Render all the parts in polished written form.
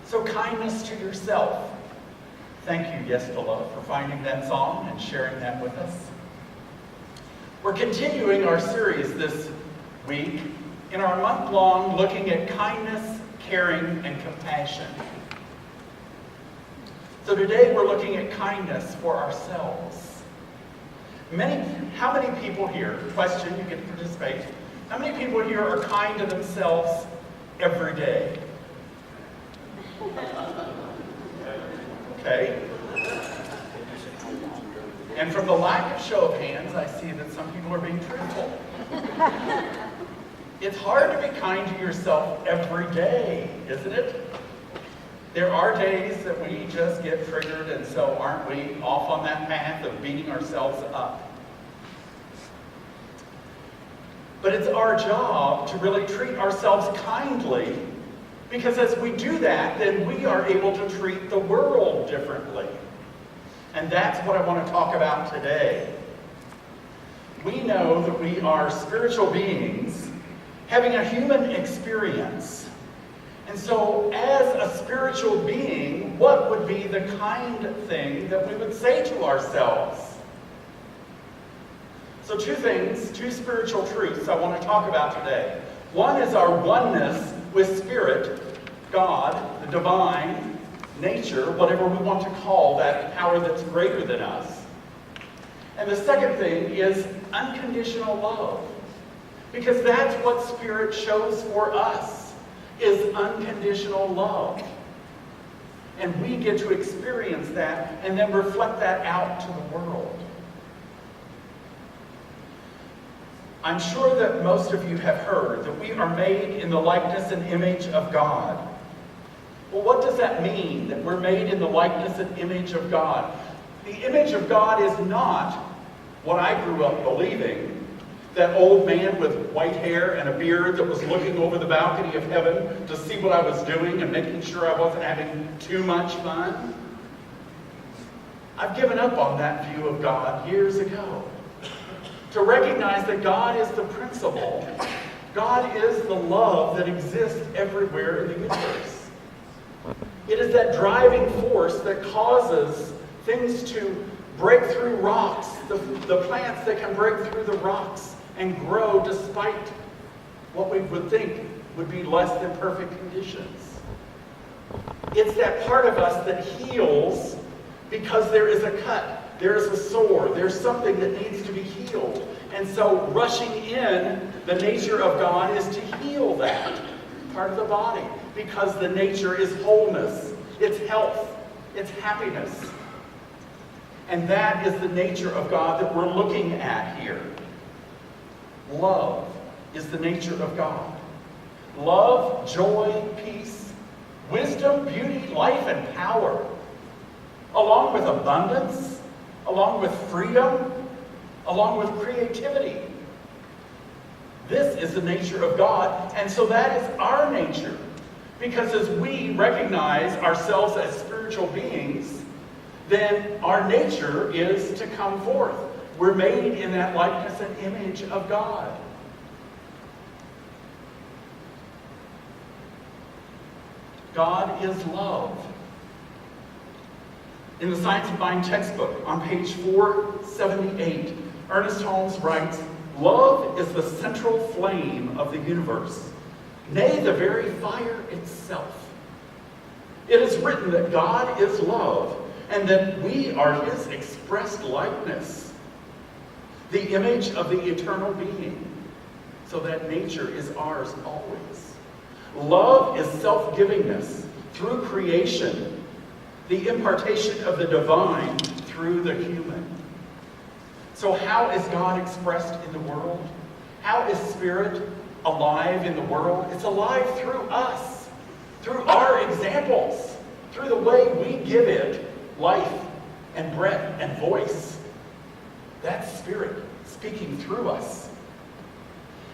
So kindness to yourself. Thank you, Yes to Love, for finding that song and sharing that with us. We're continuing our series this week in our month-long looking at kindness, caring, and compassion. So today we're looking at kindness for ourselves. How many people here, question, you get to participate, how many people here are kind to themselves every day? Okay. And from the lack of show of hands, I see that some people are being truthful. It's hard to be kind to yourself every day, isn't it? There are days that we just get triggered, and so aren't we off on that path of beating ourselves up? But it's our job to really treat ourselves kindly, because as we do that, then we are able to treat the world differently. And that's what I want to talk about today. We know that we are spiritual beings having a human experience. And so as a spiritual being, what would be the kind thing that we would say to ourselves? So two spiritual truths I want to talk about today. One is our oneness with Spirit, God, the divine nature, whatever we want to call that power that's greater than us. And the second thing is unconditional love. Because that's what Spirit shows for us, is unconditional love. And we get to experience that and then reflect that out to the world. I'm sure that most of you have heard that we are made in the likeness and image of God. Well, what does that mean, that we're made in the likeness and image of God? The image of God is not what I grew up believing, that old man with white hair and a beard that was looking over the balcony of heaven to see what I was doing and making sure I wasn't having too much fun. I've given up on that view of God years ago. To recognize that God is the principle. God is the love that exists everywhere in the universe. It is that driving force that causes things to break through rocks, the plants that can break through the rocks and grow despite what we would think would be less than perfect conditions. It's that part of us that heals because there is a cut. There's a sore. There's something that needs to be healed. And so rushing in, the nature of God is to heal that part of the body. Because the nature is wholeness. It's health. It's happiness. And that is the nature of God that we're looking at here. Love is the nature of God. Love, joy, peace, wisdom, beauty, life, and power. Along with abundance, along with freedom, along with creativity. This is the nature of God, and so that is our nature. Because as we recognize ourselves as spiritual beings, then our nature is to come forth. We're made in that likeness and image of God. God is love. In the Science of Mind textbook, on page 478, Ernest Holmes writes, "Love is the central flame of the universe, nay, the very fire itself. It is written that God is love, and that we are his expressed likeness, the image of the eternal being, so that nature is ours always. Love is self-givingness through creation, the impartation of the divine through the human." So how is God expressed in the world? How is Spirit alive in the world? It's alive through us, through our examples, through the way we give it life and breath and voice. That's Spirit speaking through us.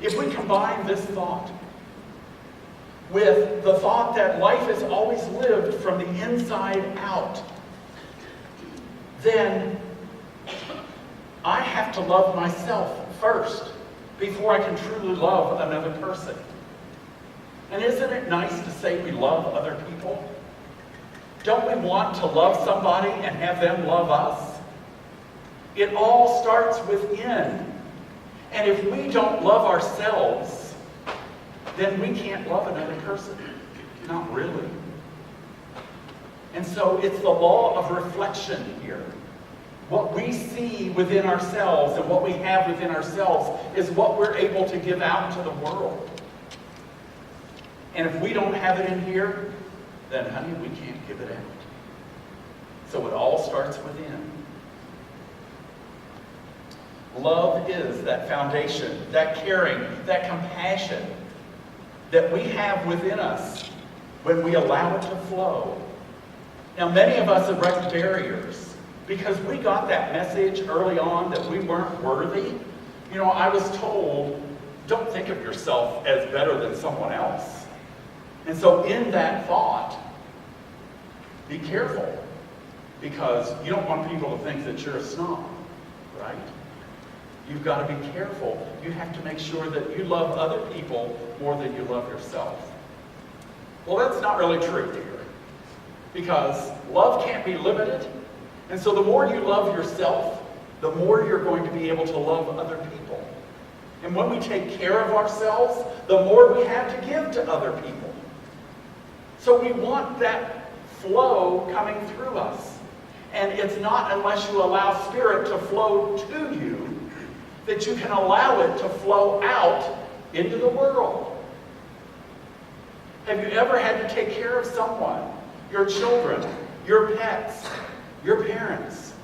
If we combine this thought with the thought that life is always lived from the inside out, then I have to love myself first before I can truly love another person. And isn't it nice to say we love other people? Don't we want to love somebody and have them love us? It all starts within. And if we don't love ourselves, then we can't love another person. Not really. And so it's the law of reflection here. What we see within ourselves and what we have within ourselves is what we're able to give out to the world. And if we don't have it in here, then honey, we can't give it out. So it all starts within. Love is that foundation, that caring, that compassion that we have within us when we allow it to flow. Now, many of us erect barriers because we got that message early on that we weren't worthy. You know, I was told, don't think of yourself as better than someone else. And so in that thought, be careful, because you don't want people to think that you're a snob, right? You've got to be careful. You have to make sure that you love other people more than you love yourself. Well, that's not really true here, because love can't be limited. And so the more you love yourself, the more you're going to be able to love other people. And when we take care of ourselves, the more we have to give to other people. So we want that flow coming through us. And it's not unless you allow Spirit to flow to you that you can allow it to flow out into the world. Have you ever had to take care of someone? Your children, your pets, your parents.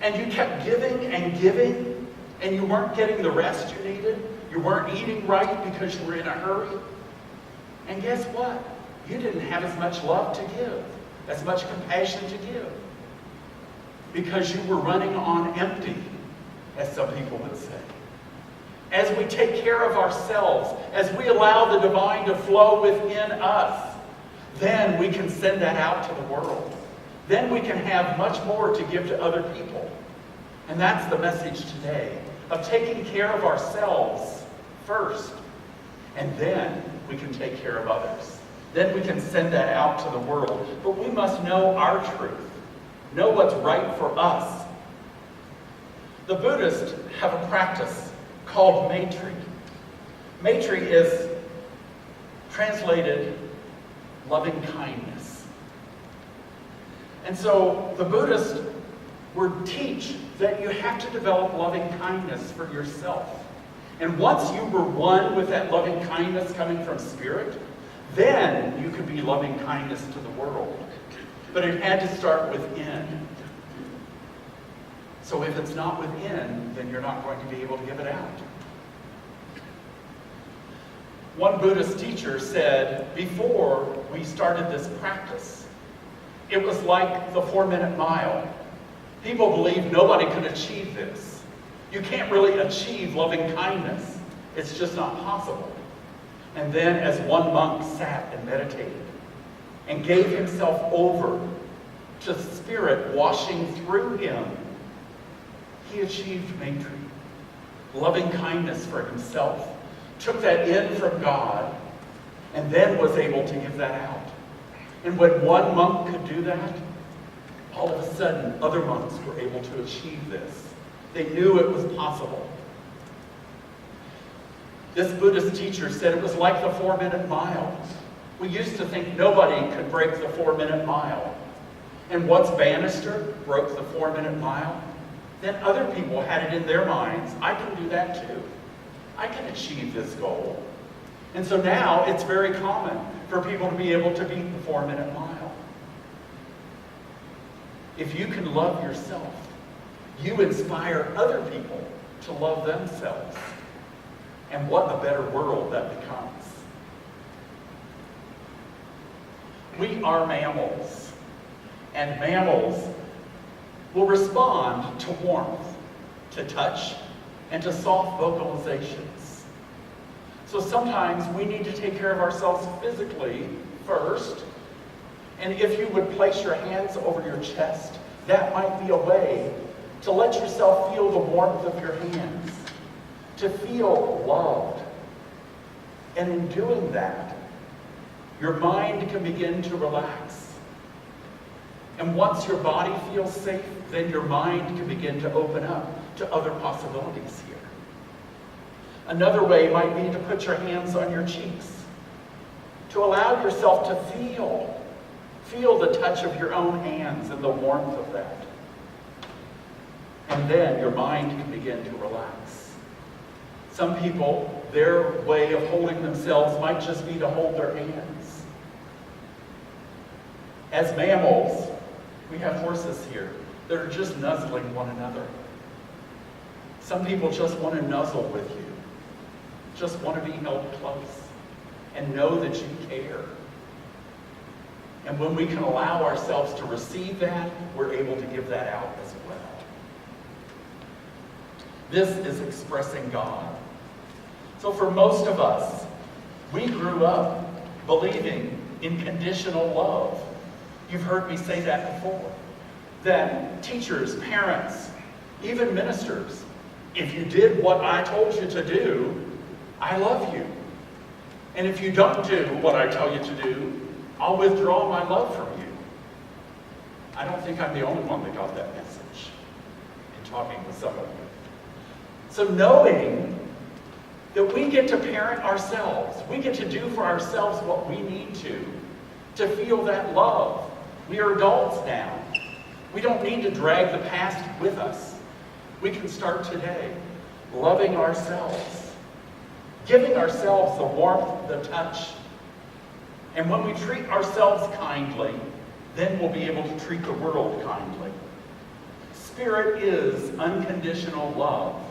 And you kept giving and giving, and you weren't getting the rest you needed. You weren't eating right because you were in a hurry. And guess what? You didn't have as much love to give, as much compassion to give, because you were running on empty, as some people would say. As we take care of ourselves, as we allow the divine to flow within us, then we can send that out to the world. Then we can have much more to give to other people. And that's the message today, of taking care of ourselves first, and then we can take care of others. Then we can send that out to the world. But we must know our truth, know what's right for us. The Buddhists have a practice called Maitri. Maitri is translated loving kindness. And so the Buddhists would teach that you have to develop loving kindness for yourself. And once you were one with that loving kindness coming from Spirit, then you could be loving kindness to the world. But it had to start within. So if it's not within, then you're not going to be able to give it out. One Buddhist teacher said, before we started this practice, it was like the 4-minute mile. People believe nobody could achieve this. You can't really achieve loving kindness. It's just not possible. And then as one monk sat and meditated and gave himself over to Spirit washing through him, he achieved Maitri, loving kindness for himself, took that in from God, and then was able to give that out. And when one monk could do that, all of a sudden other monks were able to achieve this. They knew it was possible. This Buddhist teacher said it was like the 4-minute mile. We used to think nobody could break the 4-minute mile. And once Bannister broke the 4-minute mile, then other people had it in their minds, I can do that too. I can achieve this goal. And so now it's very common for people to be able to beat the 4-minute mile. If you can love yourself, you inspire other people to love themselves. And what a better world that becomes. We are mammals, and mammals will respond to warmth, to touch, and to soft vocalizations. So sometimes we need to take care of ourselves physically first. And if you would place your hands over your chest, that might be a way to let yourself feel the warmth of your hands, to feel loved. And in doing that, your mind can begin to relax. And once your body feels safe, then your mind can begin to open up to other possibilities here. Another way might be to put your hands on your cheeks, to allow yourself to feel the touch of your own hands and the warmth of that. And then your mind can begin to relax. Some people, their way of holding themselves might just be to hold their hands. As mammals, we have horses here that are just nuzzling one another. Some people just want to nuzzle with you, just want to be held close and know that you care. And when we can allow ourselves to receive that, we're able to give that out as well. This is expressing God. So for most of us, we grew up believing in conditional love. You've heard me say that before. That teachers, parents, even ministers, if you did what I told you to do, I love you. And if you don't do what I tell you to do, I'll withdraw my love from you. I don't think I'm the only one that got that message in talking with some of you. So knowing that we get to parent ourselves, we get to do for ourselves what we need to feel that love. We are adults now. We don't need to drag the past with us. We can start today loving ourselves, giving ourselves the warmth, the touch. And when we treat ourselves kindly, then we'll be able to treat the world kindly. Spirit is unconditional love.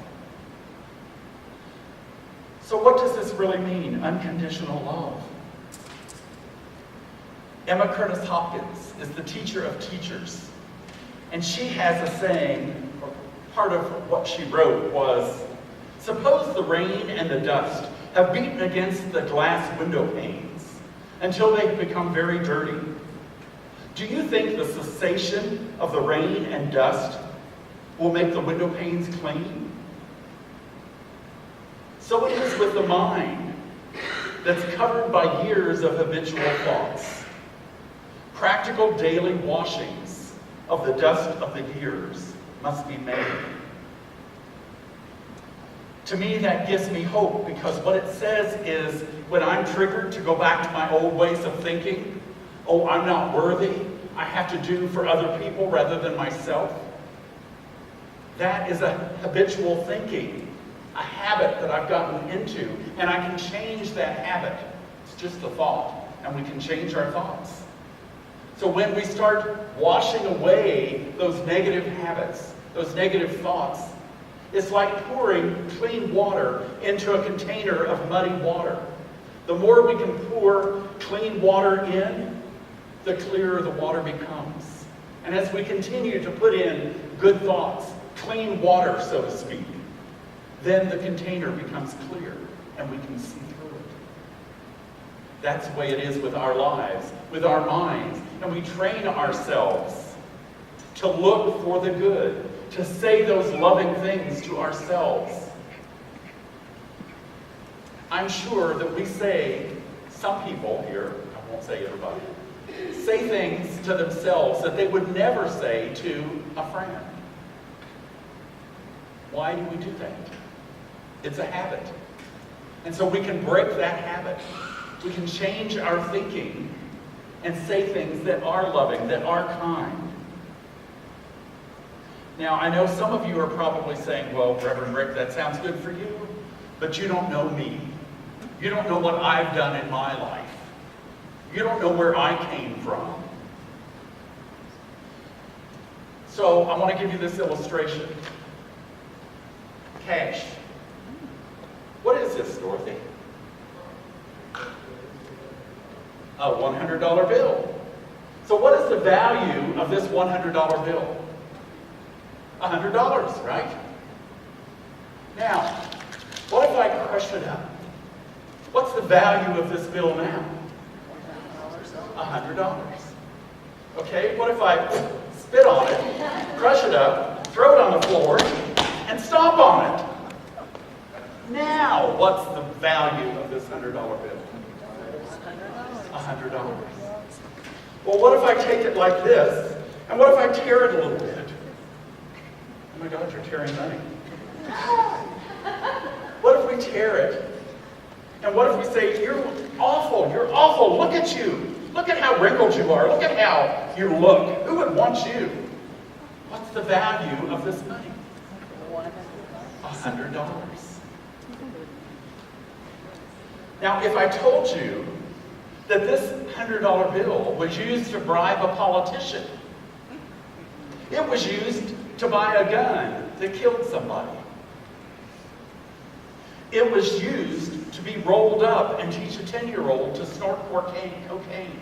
So what does this really mean, unconditional love? Emma Curtis Hopkins is the teacher of teachers. And she has a saying, or part of what she wrote was, suppose the rain and the dust have beaten against the glass window panes until they have become very dirty. Do you think the cessation of the rain and dust will make the window panes clean? So it is with the mind that's covered by years of habitual thoughts. Practical daily washings of the dust of the years must be made. To me, that gives me hope, because what it says is when I'm triggered to go back to my old ways of thinking, oh, I'm not worthy, I have to do for other people rather than myself. That is a habitual thinking, a habit that I've gotten into, and I can change that habit. It's just a thought, and we can change our thoughts. So when we start washing away those negative habits, those negative thoughts, it's like pouring clean water into a container of muddy water. The more we can pour clean water in, the clearer the water becomes. And as we continue to put in good thoughts, clean water, so to speak, then the container becomes clear and we can see through it. That's the way it is with our lives, with our minds. And we train ourselves to look for the good, to say those loving things to ourselves. I'm sure that we say, some people here, I won't say everybody, say things to themselves that they would never say to a friend. Why do we do that? It's a habit. And so we can break that habit. We can change our thinking and say things that are loving, that are kind. Now, I know some of you are probably saying, well, Reverend Rick, that sounds good for you, but you don't know me. You don't know what I've done in my life. You don't know where I came from. So I want to give you this illustration. Cash. What is this, Dorothy? A $100 bill. So what is the value of this $100 bill? $100, right? Now, what if I crush it up? What's the value of this bill now? $100. Okay, what if I spit on it, crush it up, throw it on the floor, and stomp on it? Now, what's the value of this $100 bill? $100. Well, what if I take it like this, And what if I tear it a little bit? Oh my God, you're tearing money. What if we tear it? And what if we say, you're awful, look at you. Look at how wrinkled you are. Look at how you look. Who would want you? What's the value of this money? $100. Now, if I told you that this $100 bill was used to bribe a politician, it was used to buy a gun that killed somebody, it was used to be rolled up and teach a 10-year-old to snort cocaine.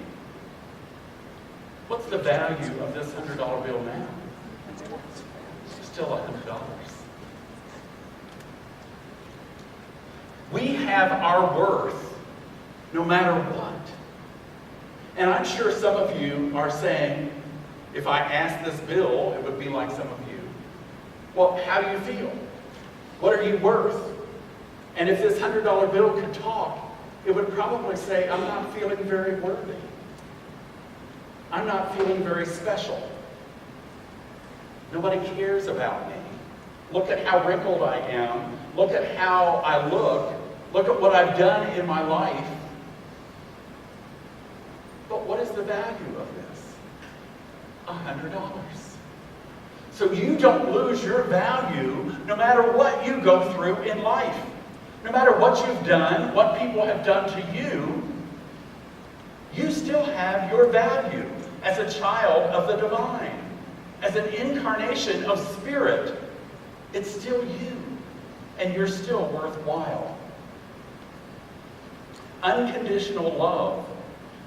What's the value of this $100 bill now? Still $100. We have our worth no matter what. And I'm sure some of you are saying, if I asked this bill, it would be like some of you. Well, how do you feel? What are you worth? And if this $100 bill could talk, it would probably say, I'm not feeling very worthy. I'm not feeling very special. Nobody cares about me. Look at how wrinkled I am. Look at how I look. Look at what I've done in my life. But what is the value of this? $100. So you don't lose your value no matter what you go through in life. No matter what you've done, what people have done to you, you still have your value as a child of the divine, as an incarnation of spirit. It's still you, and you're still worthwhile. Unconditional love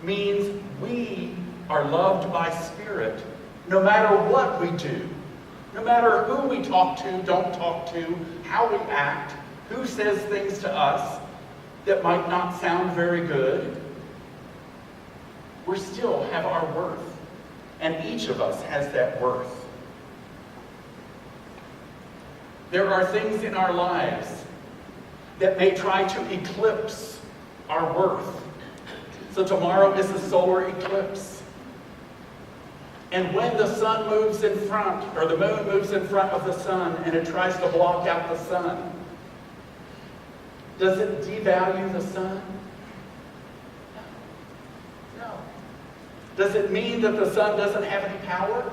means we are loved by spirit no matter what we do, no matter who we talk to, don't talk to, how we act, who says things to us that might not sound very good. We still have our worth, and each of us has that worth. There are things in our lives that may try to eclipse our worth. So tomorrow is a solar eclipse. And when the sun moves in front, or the moon moves in front of the sun, and it tries to block out the sun, does it devalue the sun? No. Does it mean that the sun doesn't have any power?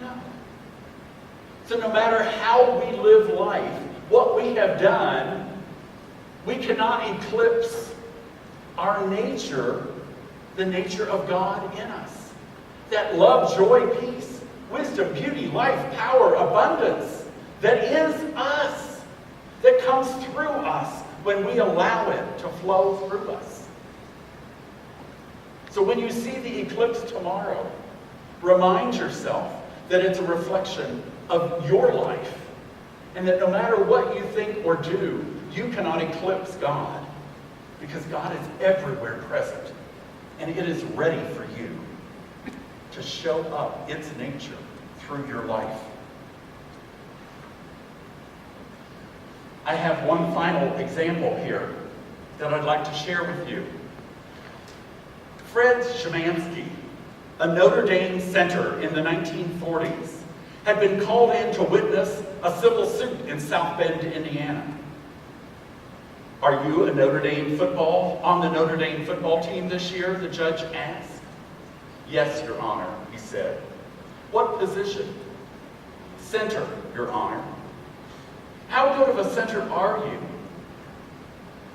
No. So no matter how we live life, what we have done, we cannot eclipse our nature, the nature of God in us. That love, joy, peace, wisdom, beauty, life, power, abundance, that is us, that comes through us when we allow it to flow through us. So when you see the eclipse tomorrow, remind yourself that it's a reflection of your life, and that no matter what you think or do, you cannot eclipse God, because God is everywhere present, and it is ready for you to show up its nature through your life. I have one final example here that I'd like to share with you. Fred Szymanski, a Notre Dame center in the 1940s, had been called in to witness a civil suit in South Bend, Indiana. Are you a Notre Dame on the Notre Dame football team this year? The judge asked. Yes, Your Honor, he said. What position? Center, Your Honor. How good of a center are you?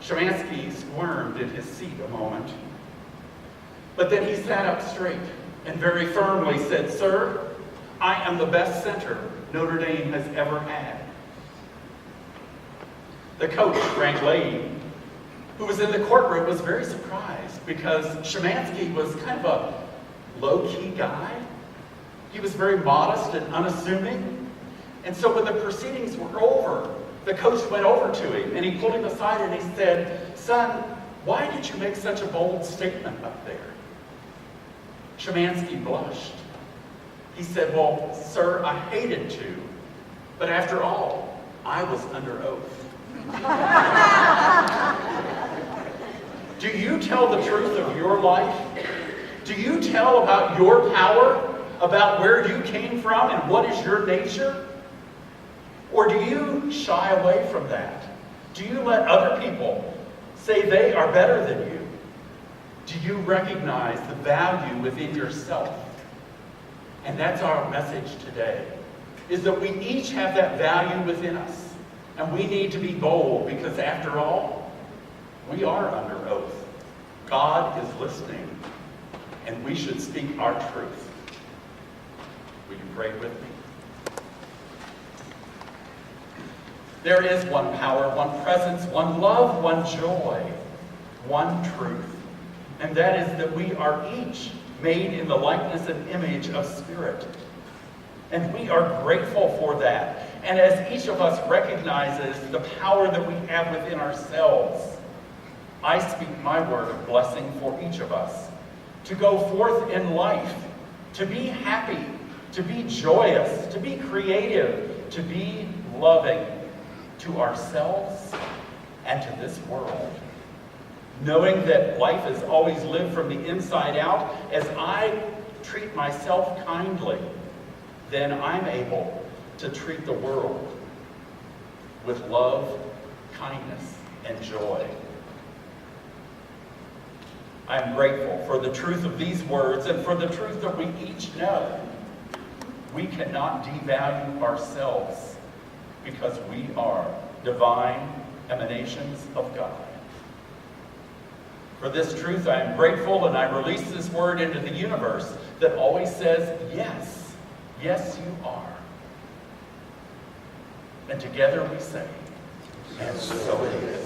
Szymanski squirmed in his seat a moment. But then he sat up straight and very firmly said, Sir, I am the best center Notre Dame has ever had. The coach, Frank Leahy, who was in the courtroom, was very surprised because Szymanski was kind of a low-key guy. He was very modest and unassuming. And so when the proceedings were over, the coach went over to him and he pulled him aside and he said, Son, why did you make such a bold statement up there? Szymanski blushed. He said, Well, sir, I hated to, but after all, I was under oath. Do you tell the truth of your life? Do you tell about your power? about where you came from and what is your nature? Or do you shy away from that? Do you let other people say they are better than you? Do you recognize the value within yourself? And that's our message today, is that we each have that value within us. And we need to be bold because after all, we are under oath. God is listening, and we should speak our truth. Will you pray with me? There is one power, one presence, one love, one joy, one truth. And that is that we are each made in the likeness and image of Spirit. And we are grateful for that. And as each of us recognizes the power that we have within ourselves, I speak my word of blessing for each of us to go forth in life, to be happy, to be joyous, to be creative, to be loving to ourselves and to this world. Knowing that life is always lived from the inside out, as I treat myself kindly, then I'm able to treat the world with love, kindness, and joy. I am grateful for the truth of these words and for the truth that we each know. We cannot devalue ourselves because we are divine emanations of God. For this truth, I am grateful, and I release this word into the universe that always says, yes, yes, you are. And together we say, and so it is.